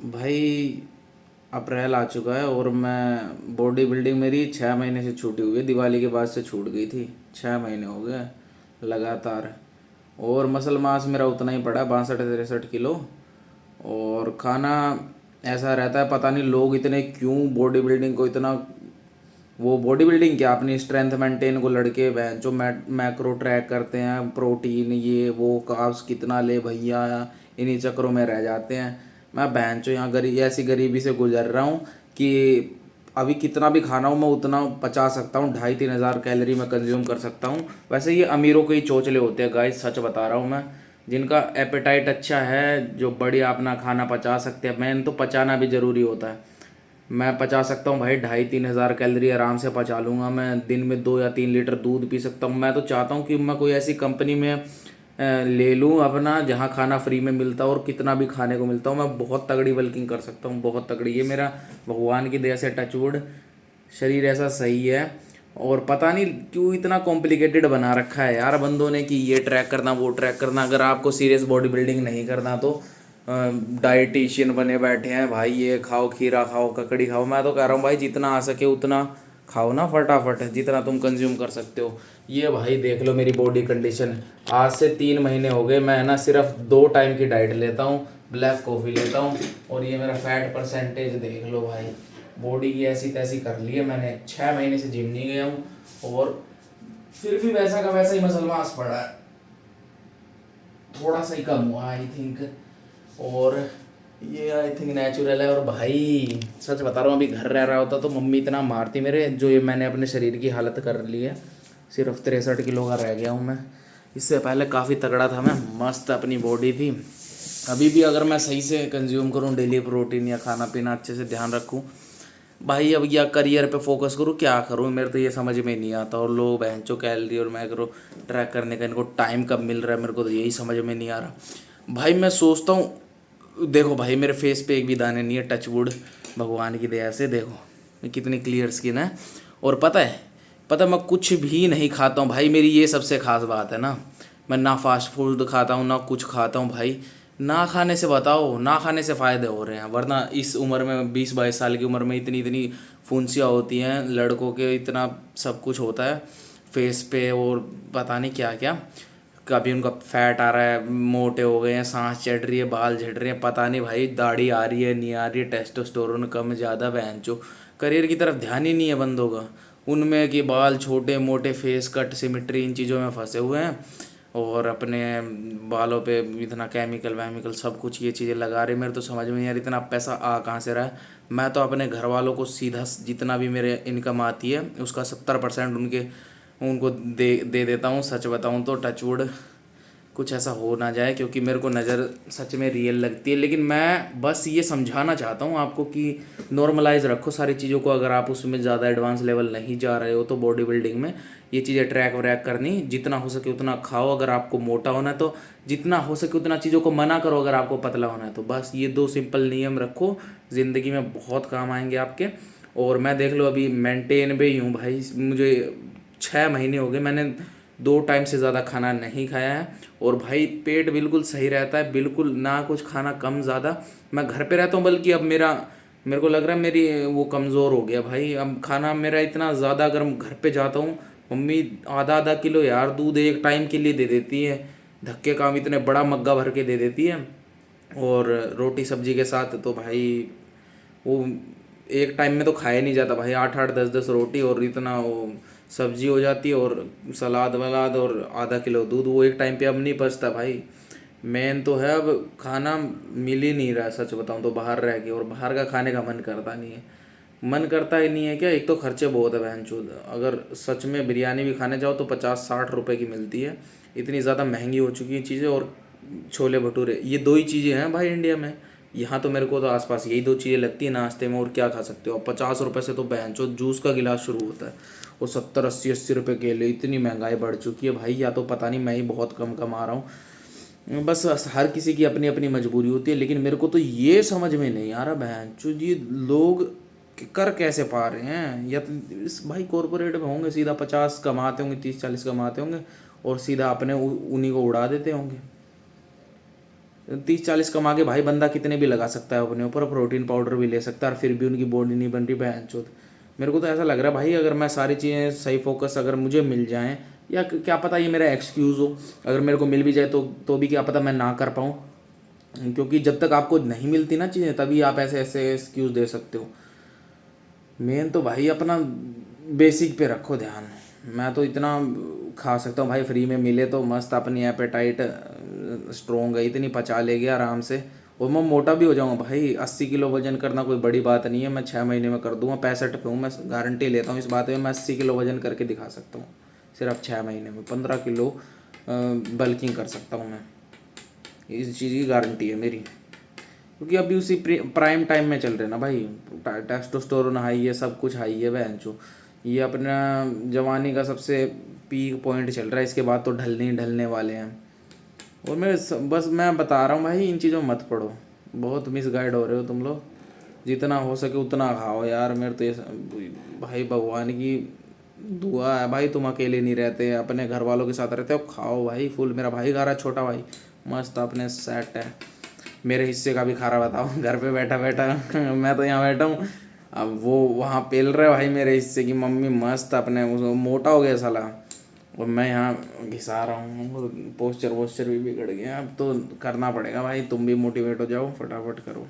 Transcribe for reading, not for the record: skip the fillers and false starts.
भाई अप्रैल आ चुका है और मैं बॉडी बिल्डिंग मेरी 6 महीने से छूटी हुई है। दिवाली के बाद से छूट गई थी। 6 महीने हो गए लगातार। और मसल मास मेरा उतना ही पड़ा, 62-63 किलो। और खाना ऐसा रहता है, पता नहीं लोग इतने क्यों बॉडी बिल्डिंग को इतना, वो बॉडी बिल्डिंग क्या, अपनी स्ट्रेंथ मेंटेन को लड़के वह जो मैक्रो ट्रैक करते हैं, प्रोटीन ये वो कार्ब्स कितना ले भैया, इन्हीं चक्करों में रह जाते हैं। मैं बहन चो यहाँ गरीब, ऐसी गरीबी से गुजर रहा हूँ कि अभी कितना भी खाना हो मैं उतना पचा सकता हूँ। 2,500-3,000 कैलोरी मैं कंज्यूम कर सकता हूँ। वैसे ये अमीरों के ही चोचले होते हैं गाइस, सच बता रहा हूँ मैं। जिनका एपेटाइट अच्छा है, जो बढ़िया अपना खाना पचा सकते हैं। मैंने तो पचाना भी ज़रूरी होता है। मैं पचा सकता हूँ भाई, 2,500-3,000 कैलोरी आराम से पचा लूँगा मैं। दिन में 2 या 3 लीटर दूध पी सकता हूँ। मैं तो चाहता हूँ कि मैं कोई ऐसी कंपनी में ले लूँ अपना, जहाँ खाना फ्री में मिलता हो और कितना भी खाने को मिलता हो। मैं बहुत तगड़ी बल्किंग कर सकता हूँ, बहुत तगड़ी। ये मेरा भगवान की दया से टचवुड शरीर ऐसा सही है। और पता नहीं क्यों इतना कॉम्प्लिकेटेड बना रखा है यार बंदों ने कि ये ट्रैक करना वो ट्रैक करना। अगर आपको सीरियस बॉडी बिल्डिंग नहीं करना तो डाइटिशियन बने बैठे हैं भाई, ये खाओ, खीरा खाओ, ककड़ी खाओ। मैं तो कह रहा हूँ भाई, जितना आ सके उतना खाओ ना, फटाफट जितना तुम कंज्यूम कर सकते हो। ये भाई देख लो मेरी बॉडी कंडीशन। आज से 3 महीने हो गए मैं ना सिर्फ 2 टाइम की डाइट लेता हूँ, ब्लैक कॉफ़ी लेता हूँ। और ये मेरा फैट परसेंटेज देख लो भाई, बॉडी की ऐसी तैसी कर ली है मैंने। 6 महीने से जिम नहीं गया हूँ और फिर भी वैसा का वैसा ही मसल मास पड़ा है। थोड़ा सा ही कम हुआ आई थिंक। और ये आई थिंक नेचुरल है। और भाई सच बता रहा हूँ, अभी घर रह रहा होता तो मम्मी इतना मारती मेरे, जो ये मैंने अपने शरीर की हालत कर ली है। सिर्फ 63 किलो का रह गया हूँ मैं। इससे पहले काफ़ी तगड़ा था मैं, मस्त अपनी बॉडी थी। अभी भी अगर मैं सही से कंज्यूम करूँ डेली प्रोटीन या खाना पीना अच्छे से ध्यान रखूँ भाई, अब या करियर पे फोकस करूँ क्या करूँ, मेरे तो ये समझ में नहीं आता। और लोग बहनचो कैलोरी और मैक्रो ट्रैक करने का इनको टाइम कब मिल रहा है, मेरे को तो यही समझ में नहीं आ रहा भाई। मैं सोचता हूँ, देखो भाई मेरे फेस पे एक भी दाने नहीं है, टच वुड, भगवान की दया से देखो कितनी क्लियर स्किन है। और पता है मैं कुछ भी नहीं खाता हूँ भाई, मेरी ये सबसे खास बात है ना। मैं ना फास्ट फूड खाता हूँ ना कुछ खाता हूँ भाई। ना खाने से बताओ, ना खाने से फ़ायदे हो रहे हैं, वरना इस उम्र में 20-22 साल की उम्र में इतनी इतनी फुंसियाँ होती हैं लड़कों के, इतना सब कुछ होता है फेस पे और पता नहीं क्या क्या। कभी उनका फैट आ रहा है, मोटे हो गए हैं, सांस चढ़ रही है, बाल झड़ रहे हैं, पता नहीं भाई दाढ़ी आ रही है नहीं आ रही है, टेस्टोस्टेरोन कम ज़्यादा, बहनचो करियर की तरफ ध्यान ही नहीं है बंदों का। उनमें कि बाल छोटे मोटे, फेस कट, सिमिट्री, इन चीज़ों में फंसे हुए हैं। और अपने बालों पे इतना केमिकल वेमिकल सब कुछ ये चीज़ें लगा रहे। मेरे तो समझ में नहीं यार, इतना पैसा आ कहाँ से रहा है। मैं तो अपने घर वालों को सीधा जितना भी मेरे इनकम आती है उसका 70% उनको दे देता हूँ। सच बताऊँ तो टचवुड कुछ ऐसा हो ना जाए, क्योंकि मेरे को नज़र सच में रियल लगती है। लेकिन मैं बस ये समझाना चाहता हूँ आपको कि नॉर्मलाइज रखो सारी चीज़ों को। अगर आप उसमें ज़्यादा एडवांस लेवल नहीं जा रहे हो तो बॉडी बिल्डिंग में ये चीज़ें ट्रैक व्रैक करनी, जितना हो सके उतना खाओ। अगर आपको मोटा होना है तो जितना हो सके उतना चीज़ों को मना करो, अगर आपको पतला होना है तो बस ये 2 सिंपल नियम रखो, ज़िंदगी में बहुत काम आएंगे आपके। और मैं देख लो अभी मेंटेन पे ही हूँ भाई। मुझे 6 महीने हो गए, मैंने 2 टाइम से ज़्यादा खाना नहीं खाया है। और भाई पेट बिल्कुल सही रहता है, बिल्कुल ना कुछ खाना कम ज़्यादा। मैं घर पे रहता हूँ, बल्कि अब मेरे को लग रहा है मेरी वो कमज़ोर हो गया भाई। अब खाना मेरा इतना ज़्यादा, अगर मैं घर पे जाता हूँ मम्मी आधा आधा किलो यार दूध एक टाइम के लिए दे देती है, धक्के काम इतने बड़ा मग्गा भर के दे देती है। और रोटी सब्जी के साथ तो भाई वो एक टाइम में तो खाया नहीं जाता भाई, 8-8 10-10 रोटी और इतना वो सब्जी हो जाती है और सलाद वलाद और आधा किलो दूध, वो एक टाइम पे अब नहीं पचता भाई। मेन तो है अब खाना मिल ही नहीं रहा है, सच बताऊं तो बाहर रह के। और बाहर का खाने का मन करता नहीं है। मन करता ही नहीं है क्या, एक तो खर्चे बहुत है बहन चोद। अगर सच में बिरयानी भी खाने जाओ तो 50-60 रुपए की मिलती है, इतनी ज़्यादा महंगी हो चुकी हैं चीज़ें। और छोले भटूरे, ये 2 ही चीज़ें हैं भाई इंडिया में। यहाँ तो मेरे को तो आसपास यही 2 चीज़ें लगती है नाश्ते में, और क्या खा सकते हो। 50 रुपये से तो बहन चोद जूस का गिलास शुरू होता है, और 70-80-80 रुपये केले। इतनी महंगाई बढ़ चुकी है भाई, या तो पता नहीं मैं ही बहुत कम कमा रहा हूँ। बस हर किसी की अपनी अपनी मजबूरी होती है। लेकिन मेरे को तो ये समझ में नहीं आ रहा बहन चो, ये लोग कर कैसे पा रहे हैं। या तो इस भाई कॉरपोरेट में होंगे, सीधा 50 कमाते होंगे, 30-40 कमाते होंगे और सीधा अपने उन्हीं को उड़ा देते होंगे। 30-40 कमा के भाई बंदा कितने भी लगा सकता है अपने ऊपर, प्रोटीन पाउडर भी ले सकता है और फिर भी उनकी बॉडी नहीं बन रही बहनचोद। मेरे को तो ऐसा लग रहा है भाई, अगर मैं सारी चीज़ें सही फोकस अगर मुझे मिल जाएं, या क्या पता ये मेरा एक्सक्यूज़ हो, अगर मेरे को मिल भी जाए तो भी क्या पता मैं ना कर पाऊँ, क्योंकि जब तक आपको नहीं मिलती ना चीज़ें तभी आप ऐसे ऐसे एक्सक्यूज़ दे सकते हो। मेन तो भाई अपना बेसिक पे रखो ध्यान। मैं तो इतना खा सकता हूँ भाई, फ्री में मिले तो मस्त, अपनी एपेटाइट स्ट्रोंग है, इतनी पचा लेगी आराम से। और मैं मोटा भी हो जाऊँगा भाई, 80 किलो वजन करना कोई बड़ी बात नहीं है, मैं 6 महीने में कर दूंगा। 65 पे हूँ मैं, गारंटी लेता हूँ इस बात में, मैं 80 किलो वजन करके दिखा सकता हूँ सिर्फ 6 महीने में। 15 किलो बल्किंग कर सकता हूँ मैं, इस चीज़ की गारंटी है मेरी। क्योंकि अभी उसी प्राइम टाइम में चल रहे ना भाई, टेस्टोस्टेरोन हाई है, सब कुछ हाई है बहनचो। ये अपना जवानी का सबसे पीक पॉइंट चल रहा है, इसके बाद तो ढलने ही ढलने वाले हैं। और बस मैं बता रहा हूँ भाई, इन चीज़ों में मत पड़ो, बहुत मिसगाइड हो रहे हो तुम लोग। जितना हो सके उतना खाओ यार, मेरे तो ये भाई भगवान की दुआ है भाई, तुम अकेले नहीं रहते, अपने घर वालों के साथ रहते हो, खाओ भाई फुल। मेरा भाई खा रहा है, छोटा भाई मस्त अपने सेट है। मेरे हिस्से का भी खा रहा, बताओ घर पे बैठा बैठा मैं तो यहाँ बैठा हूँ, अब वो वहाँ पेल रहा है भाई मेरे हिस्से की मम्मी, मस्त अपने मोटा हो गया साला, और मैं यहाँ घिसा रहा हूँ। पोस्चर वोस्चर भी बिगड़ गया, अब तो करना पड़ेगा भाई, तुम भी मोटिवेट हो जाओ, फटाफट करो।